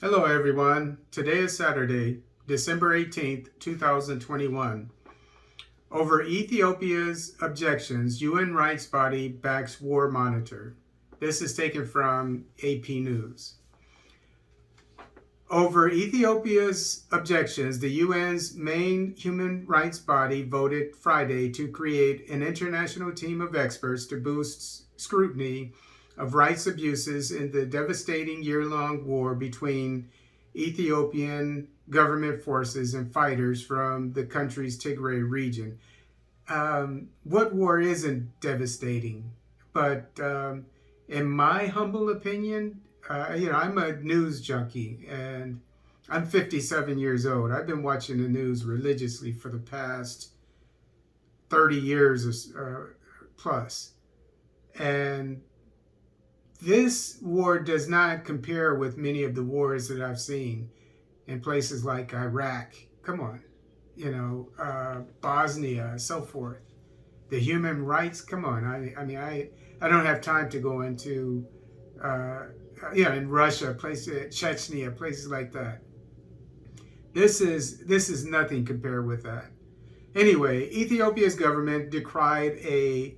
Hello, everyone. Today is Saturday, December 18th, 2021. Over Ethiopia's objections, UN rights body backs war monitor. This is taken from AP News. Over Ethiopia's objections, the UN's main human rights body voted Friday to create an international team of experts to boost scrutiny of rights abuses in the devastating year-long war between Ethiopian government forces and fighters from the country's Tigray region. What war isn't devastating? But in my humble opinion, I'm a news junkie and I'm 57 years old. I've been watching the news religiously for the past 30 years plus. And this war does not compare with many of the wars that I've seen in places like Iraq. Come on, Bosnia, so forth. The human rights. Come on. I don't have time to go into, in Russia, places, Chechnya, places like that. This is nothing compared with that. Anyway, Ethiopia's government decried a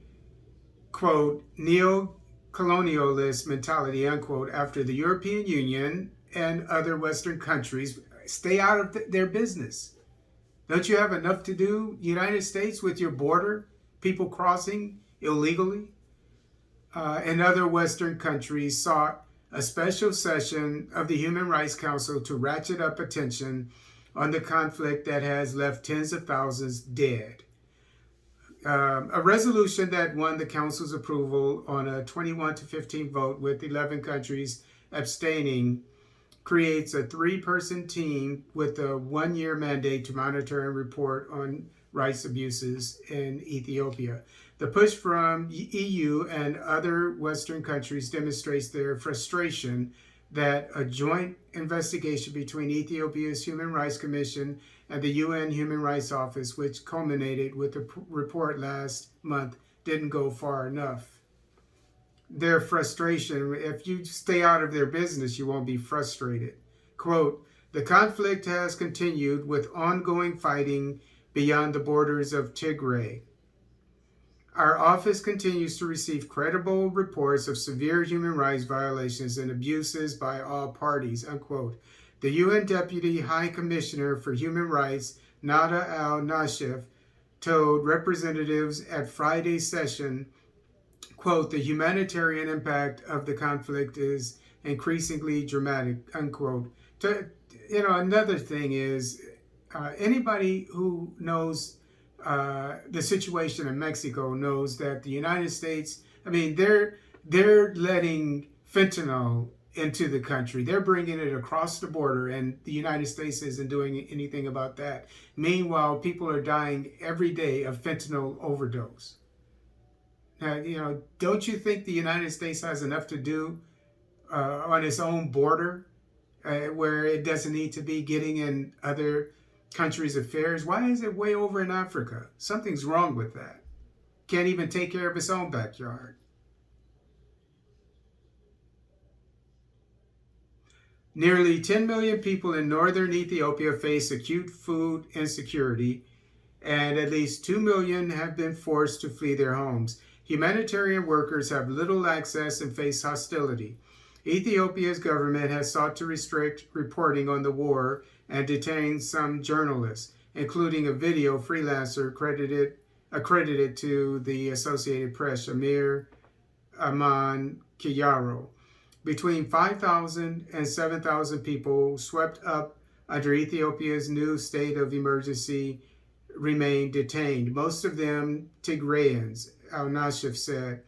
quote neo-colonialist mentality, unquote, after the European Union and other Western countries stay out of their business. Don't you have enough to do, United States, with your border, people crossing illegally? And other Western countries sought a special session of the Human Rights Council to ratchet up attention on the conflict that has left tens of thousands dead. A resolution that won the Council's approval on a 21-15 vote with 11 countries abstaining creates a 3-person team with a 1-year mandate to monitor and report on rights abuses in Ethiopia. The push from EU and other Western countries demonstrates their frustration that a joint investigation between Ethiopia's Human Rights Commission and the UN Human Rights Office, which culminated with a report last month, didn't go far enough. Their frustration, if you stay out of their business, you won't be frustrated. Quote, the conflict has continued with ongoing fighting beyond the borders of Tigray. Our office continues to receive credible reports of severe human rights violations and abuses by all parties, unquote. The UN Deputy High Commissioner for Human Rights, Nada al-Nashif, told representatives at Friday's session, quote, the humanitarian impact of the conflict is increasingly dramatic, unquote. Another thing is, anybody who knows the situation in Mexico knows that the United States, they're letting fentanyl into the country. They're bringing it across the border, and the United States isn't doing anything about that. Meanwhile, people are dying every day of fentanyl overdose. Now, don't you think the United States has enough to do on its own border where it doesn't need to be getting in other countries' affairs? Why is it way over in Africa? Something's wrong with that. Can't even take care of its own backyard. Nearly 10 million people in northern Ethiopia face acute food insecurity, and at least 2 million have been forced to flee their homes. Humanitarian workers have little access and face hostility. Ethiopia's government has sought to restrict reporting on the war and detain some journalists, including a video freelancer accredited to the Associated Press, Amir Aman Kiyaro. Between 5,000 and 7,000 people swept up under Ethiopia's new state of emergency remain detained, most of them Tigrayans, al-Nashif said.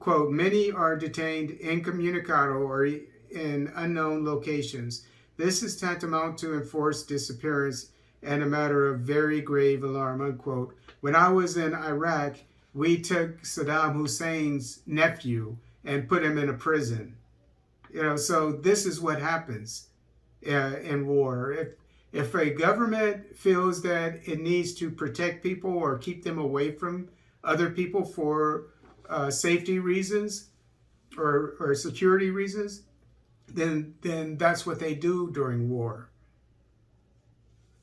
Quote, many are detained incommunicado or in unknown locations. This is tantamount to enforced disappearance and a matter of very grave alarm, unquote. When I was in Iraq, we took Saddam Hussein's nephew and put him in a prison. So this is what happens in war. If a government feels that it needs to protect people or keep them away from other people for safety reasons or security reasons, then that's what they do during war.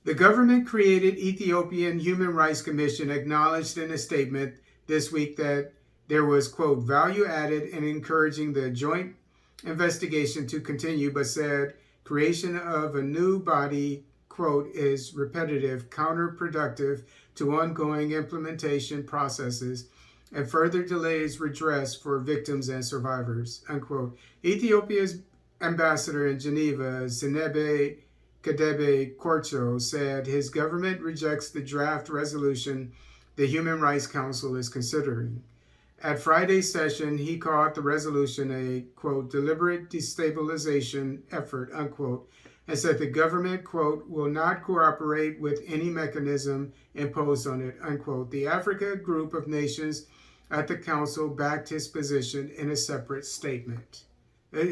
The government-created Ethiopian Human Rights Commission acknowledged in a statement this week that there was, quote, value added in encouraging the joint investigation to continue, but said creation of a new body, quote, is repetitive, counterproductive to ongoing implementation processes and further delays redress for victims and survivors, unquote. Ethiopia's ambassador in Geneva, Zinebe Kadebe Korcho, said his government rejects the draft resolution the Human Rights Council is considering. At Friday's session, he called the resolution a, quote, deliberate destabilization effort, unquote, and said the government, quote, will not cooperate with any mechanism imposed on it, unquote. The Africa group of nations at the council backed his position in a separate statement.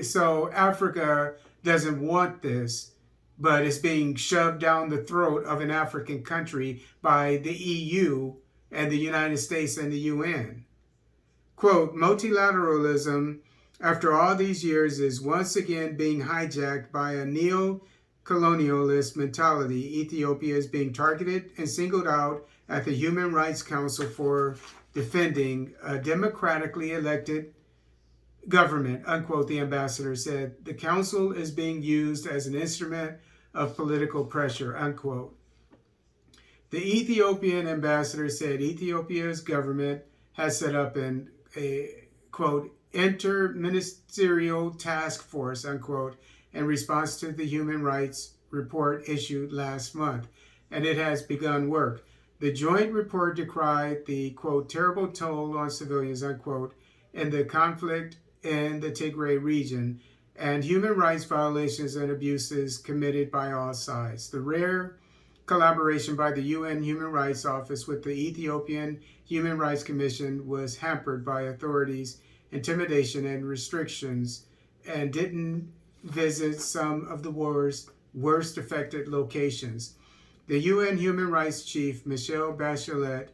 So Africa doesn't want this, but it's being shoved down the throat of an African country by the EU and the United States and the UN. Quote, multilateralism, after all these years, is once again being hijacked by a neo-colonialist mentality. Ethiopia is being targeted and singled out at the Human Rights Council for defending a democratically elected government, unquote, the ambassador said. The council is being used as an instrument of political pressure, unquote. The Ethiopian ambassador said Ethiopia's government has set up a quote, inter-ministerial task force, unquote, in response to the human rights report issued last month, and it has begun work. The joint report decried the, quote, terrible toll on civilians, unquote, in the conflict in the Tigray region and human rights violations and abuses committed by all sides. The rare collaboration by the UN Human Rights Office with the Ethiopian Human Rights Commission was hampered by authorities' intimidation and restrictions and didn't visit some of the war's worst affected locations. The UN Human Rights Chief, Michelle Bachelet,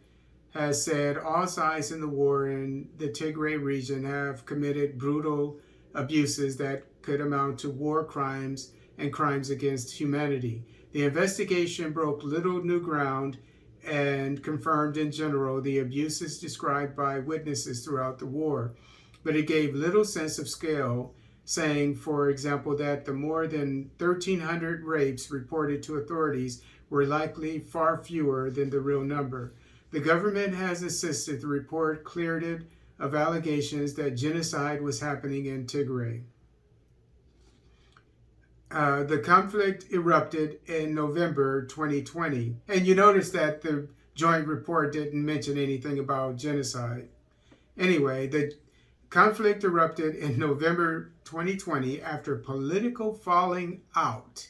has said all sides in the war in the Tigray region have committed brutal abuses that could amount to war crimes and crimes against humanity. The investigation broke little new ground and confirmed in general the abuses described by witnesses throughout the war, but it gave little sense of scale, saying, for example, that the more than 1,300 rapes reported to authorities were likely far fewer than the real number. The government has insisted the report cleared it of allegations that genocide was happening in Tigray. The conflict erupted in November 2020. And you notice that the joint report didn't mention anything about genocide. Anyway, the conflict erupted in November 2020 after political falling out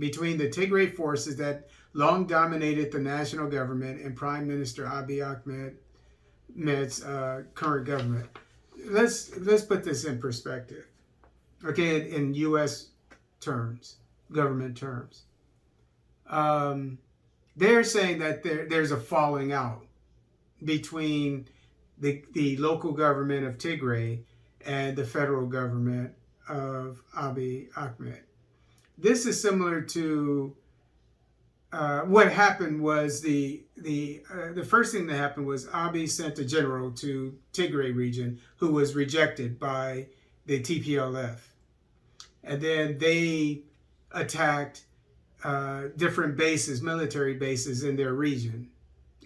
between the Tigray forces that long dominated the national government and Prime Minister Abiy Ahmed's current government. Let's put this in perspective. Okay, in U.S. terms, government terms. They're saying that there's a falling out between the local government of Tigray and the federal government of Abiy Ahmed. This is similar to what happened was the first thing that happened was Abiy sent a general to Tigray region who was rejected by the TPLF. And then they attacked different bases, military bases in their region,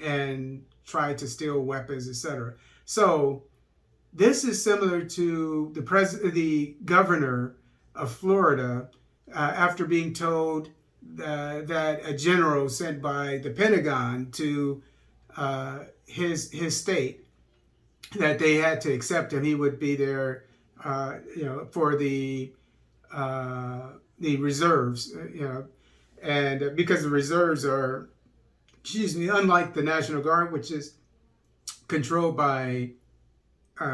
and tried to steal weapons, etc. So this is similar to the governor of Florida after being told that a general sent by the Pentagon to his state that they had to accept him. He would be there, for the reserves, and because the reserves are, unlike the National Guard, which is controlled by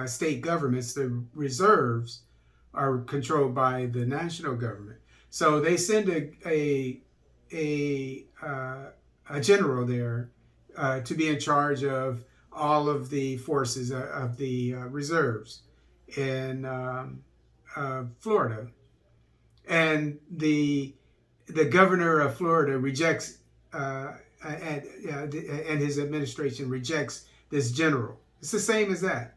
state governments, the reserves are controlled by the national government. So they send a general there to be in charge of all of the forces of the reserves in Florida, and the governor of Florida rejects and his administration rejects this general. It's the same as that.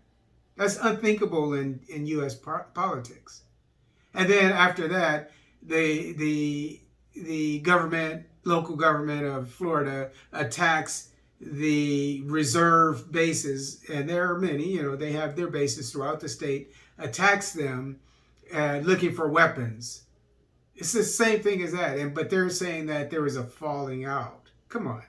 That's unthinkable in U.S. politics. And then after that, the government, local government of Florida attacks the reserve bases, and there are many. They have their bases throughout the state. Attacks them, looking for weapons. It's the same thing as that, but they're saying that there was a falling out. Come on.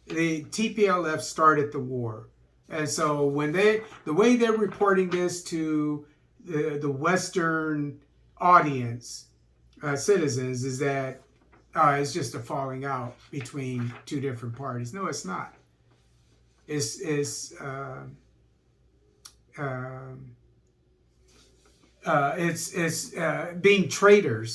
The TPLF started the war. And so when the way they're reporting this to the Western audience, citizens, is that it's just a falling out between two different parties. No, it's not. It's being traitors